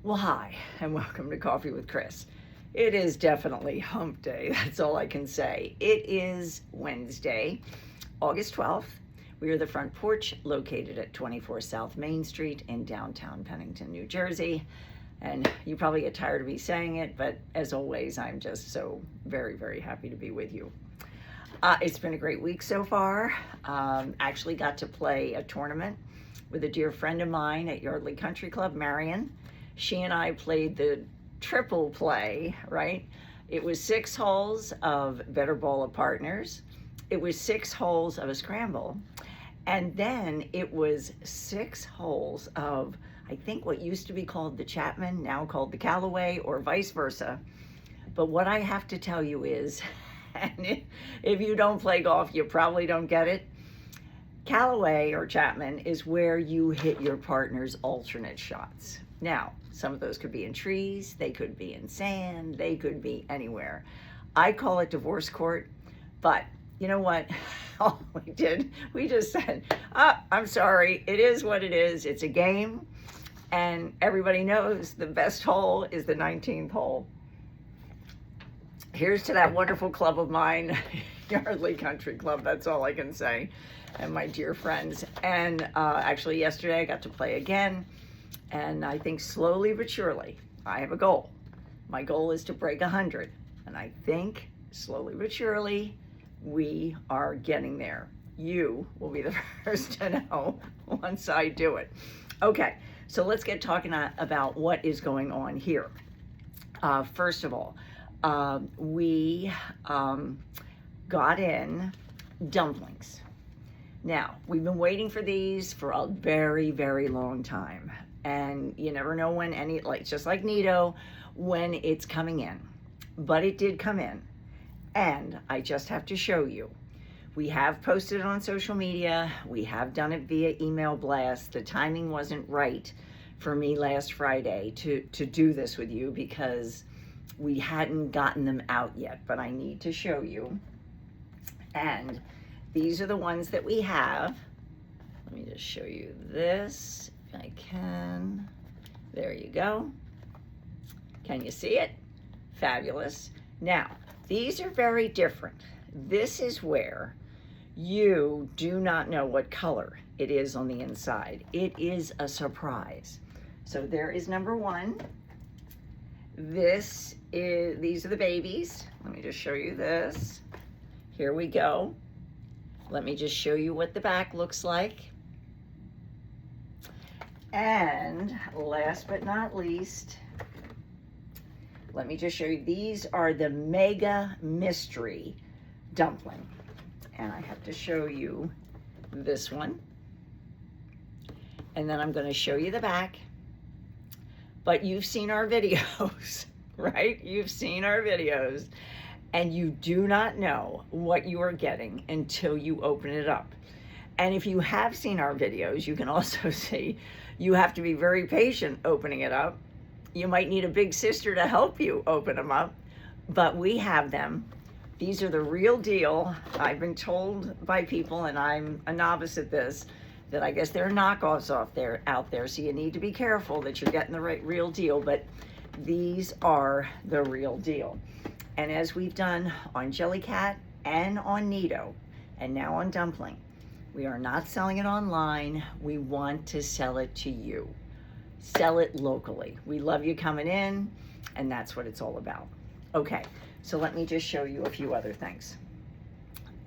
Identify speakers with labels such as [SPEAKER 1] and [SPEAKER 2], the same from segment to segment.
[SPEAKER 1] Well, hi, and welcome to Coffee with Chris. It is definitely hump day. That's all I can say. It is Wednesday, August 12th. We are the front porch located at 24 South Main Street in downtown Pennington, New Jersey. And you probably get tired of me saying it, but as always, I'm just so very, very happy to be with you. It's been a great week so far. Actually got to play a tournament with a dear friend of mine at Yardley Country Club, Marion. She and I played the triple play, right? It was 6 holes of better ball of partners. It was 6 holes of a scramble. And then it was 6 holes of, I think, what used to be called the Chapman, now called the Callaway, or vice versa. But what I have to tell you is, and if you don't play golf, you probably don't get it. Callaway or Chapman is where you hit your partner's alternate shots. Now, some of those could be in trees, they could be in sand, they could be anywhere. I call it divorce court, but you know what? All we did, we just said, I'm sorry, it is what it is. It's a game, and everybody knows the best hole is the 19th hole. Here's to that wonderful club of mine, Yardley Country Club, that's all I can say, and my dear friends. And actually yesterday I got to play again. And I think slowly but surely, I have a goal. My goal is to break 100. And I think slowly but surely, we are getting there. You will be the first to know once I do it. Okay, so let's get talking about what is going on here. First of all, we got in dumplings. Now, we've been waiting for these for a very, very long time. And you never know when just like Nito, when it's coming in. But it did come in. And I just have to show you. We have posted it on social media. We have done it via email blast. The timing wasn't right for me last Friday to do this with you because we hadn't gotten them out yet. But I need to show you. And these are the ones that we have. Let me just show you this. I can. There you go. Can you see it? Fabulous. Now, these are very different. This is where you do not know what color it is on the inside. It is a surprise. So there is number 1. These are the babies. Let me just show you this. Here we go. Let me just show you what the back looks like. And last but not least, let me just show you, these are the Mega Mystery Dumpling. And I have to show you this one. And then I'm going to show you the back. But you've seen our videos, right? You've seen our videos. And you do not know what you are getting until you open it up. And if you have seen our videos, you can also see you have to be very patient opening it up. You might need a big sister to help you open them up, but we have them. These are the real deal. I've been told by people, and I'm a novice at this, that I guess there are knockoffs out there, so you need to be careful that you're getting the real deal, but these are the real deal. And as we've done on Jellycat and on Nito, and now on Dumpling, we are not selling it online. We want to sell it to you. Sell it locally. We love you coming in, and that's what it's all about. Okay, so let me just show you a few other things.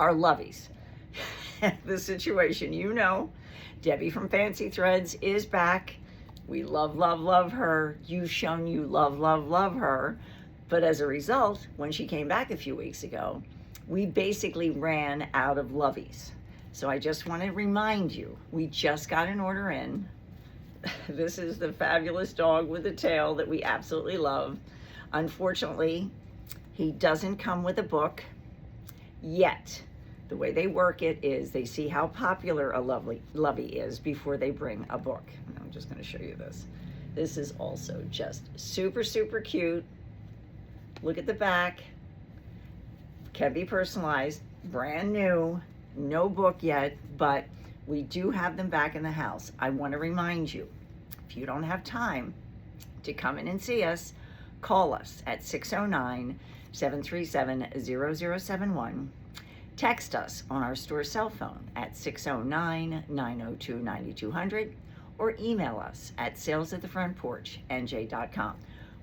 [SPEAKER 1] Our lovies. The situation, you know, Debbie from Fancy Threads is back. We love, love, love her. You've shown you love, love, love her. But as a result, when she came back a few weeks ago, we basically ran out of lovies. So I just want to remind you, we just got an order in. This is the fabulous dog with the tail that we absolutely love. Unfortunately, he doesn't come with a book yet. The way they work it is they see how popular a lovey is before they bring a book. And I'm just going to show you this. This is also just super, super cute. Look at the back. Can be personalized, brand new. No book yet, but we do have them back in the house. I want to remind you, if you don't have time to come in and see us, call us at 609-737-0071. Text us on our store cell phone at 609-902-9200, or email us at salesatthefrontporchnj.com.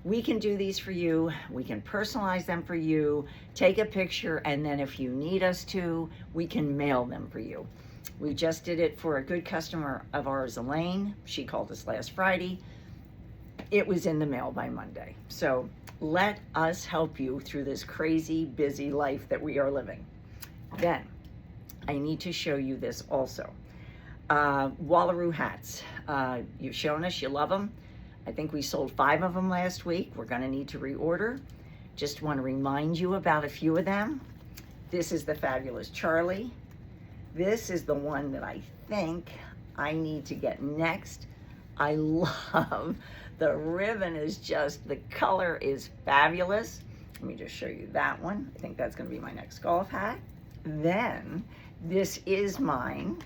[SPEAKER 1] We can do these for you. We can personalize them for you, take a picture, and then if you need us to, we can mail them for you. We just did it for a good customer of ours, Elaine. She called us last Friday. It was in the mail by Monday. So let us help you through this crazy, busy life that we are living. Then, I need to show you this also. Wallaroo hats. You've shown us you love them. I think we sold 5 of them last week. We're going to need to reorder. Just want to remind you about a few of them. This is the fabulous Charlie. This is the one that I think I need to get next. I love the ribbon. Is just, the color is fabulous. Let me just show you that one. I think that's going to be my next golf hat. Then this is mine.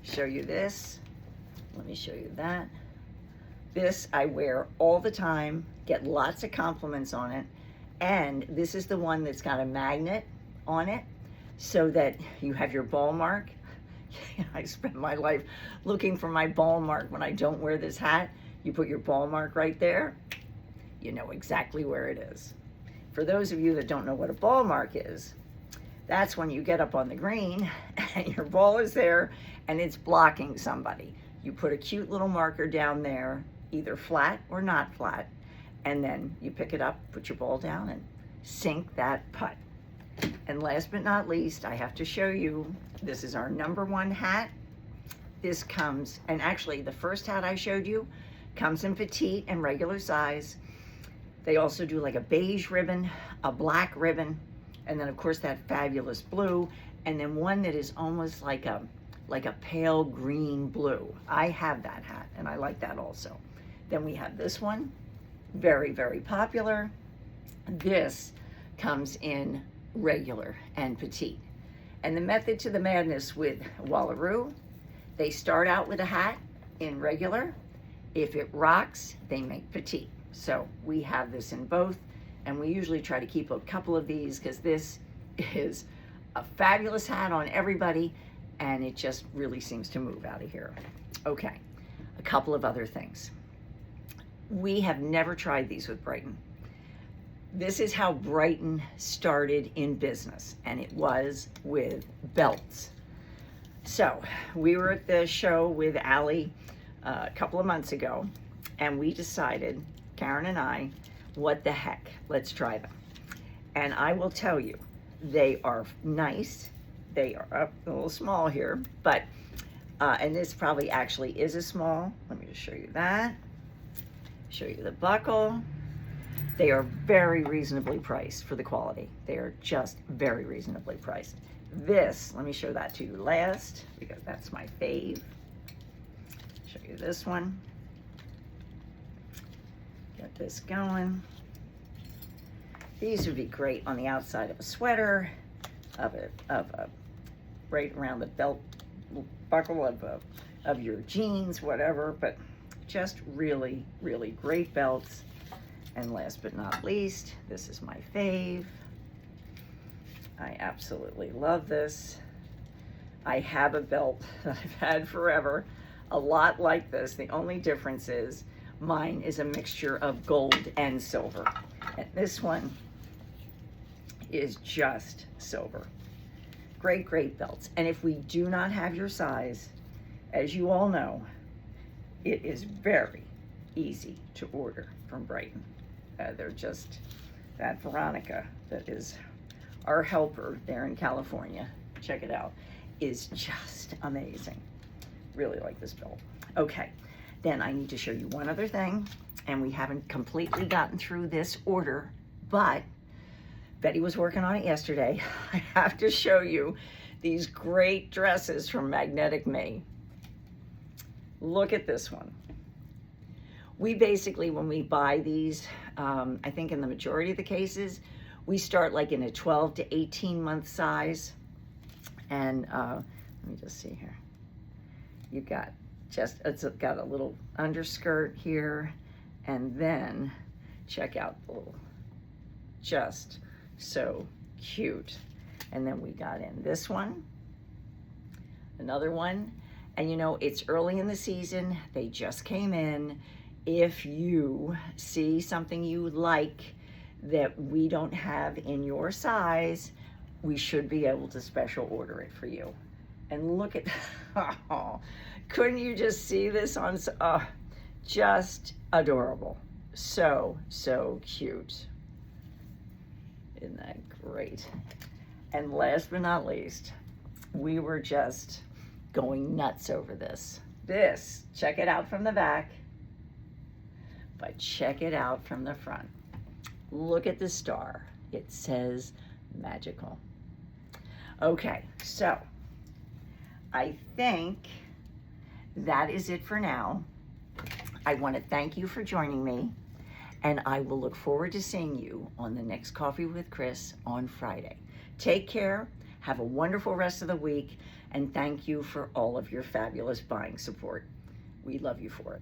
[SPEAKER 1] Show you this. Let me show you that. This I wear all the time, get lots of compliments on it. And this is the one that's got a magnet on it so that you have your ball mark. I spend my life looking for my ball mark when I don't wear this hat. You put your ball mark right there, you know exactly where it is. For those of you that don't know what a ball mark is, that's when you get up on the green and your ball is there and it's blocking somebody. You put a cute little marker down there, either flat or not flat, and then you pick it up, put your ball down, and sink that putt. And last but not least, I have to show you, this is our #1 hat. This comes, and actually the first hat I showed you comes in petite and regular size. They also do like a beige ribbon, a black ribbon, and then of course that fabulous blue, and then one that is almost like a pale green blue. I have that hat and I like that also. Then we have this one, very, very popular. This comes in regular and petite. And the method to the madness with Wallaroo, they start out with a hat in regular. If it rocks, they make petite. So we have this in both, and we usually try to keep a couple of these because this is a fabulous hat on everybody, and it just really seems to move out of here. Okay, a couple of other things. We have never tried these with Brighton. This is how Brighton started in business, and it was with belts. So we were at the show with Allie a couple of months ago, and we decided, Karen and I, what the heck, let's try them. And I will tell you, they are nice. They are a little small here, but, and this probably actually is a small. Let me just show you that. Show you the buckle. They are very reasonably priced for the quality. They are just very reasonably priced. This, let me show that to you last, because that's my fave. Show you this one. Get this going. These would be great on the outside of a sweater, of a right around the belt buckle of your jeans, whatever, but just really, really great belts. And last but not least, this is my fave. I absolutely love this. I have a belt that I've had forever, a lot like this. The only difference is mine is a mixture of gold and silver. And this one is just silver. Great, great belts. And if we do not have your size, as you all know, it is very easy to order from Brighton. They're just, that Veronica, that is our helper there in California, check it out, is just amazing. Really like this belt. Okay, then I need to show you one other thing, and we haven't completely gotten through this order, but Betty was working on it yesterday. I have to show you these great dresses from Magnetic May. Look at this one. We basically, when we buy these, I think in the majority of the cases, we start like in a 12 to 18 month size. And let me just see here. You've got just, it's got a little underskirt here, And then check out the little, just so cute. And then we got in this one, another one. And you know, it's early in the season. They just came in. If you see something you like that we don't have in your size, we should be able to special order it for you. And look at, oh, couldn't you just see this on, just adorable. So, so cute. Isn't that great? And last but not least, we were just going nuts over this. This, check it out from the back, but check it out from the front. Look at the star. It says magical. Okay, so I think that is it for now. I want to thank you for joining me, and I will look forward to seeing you on the next Coffee with Chris on Friday. Take care, have a wonderful rest of the week, and thank you for all of your fabulous buying support. We love you for it.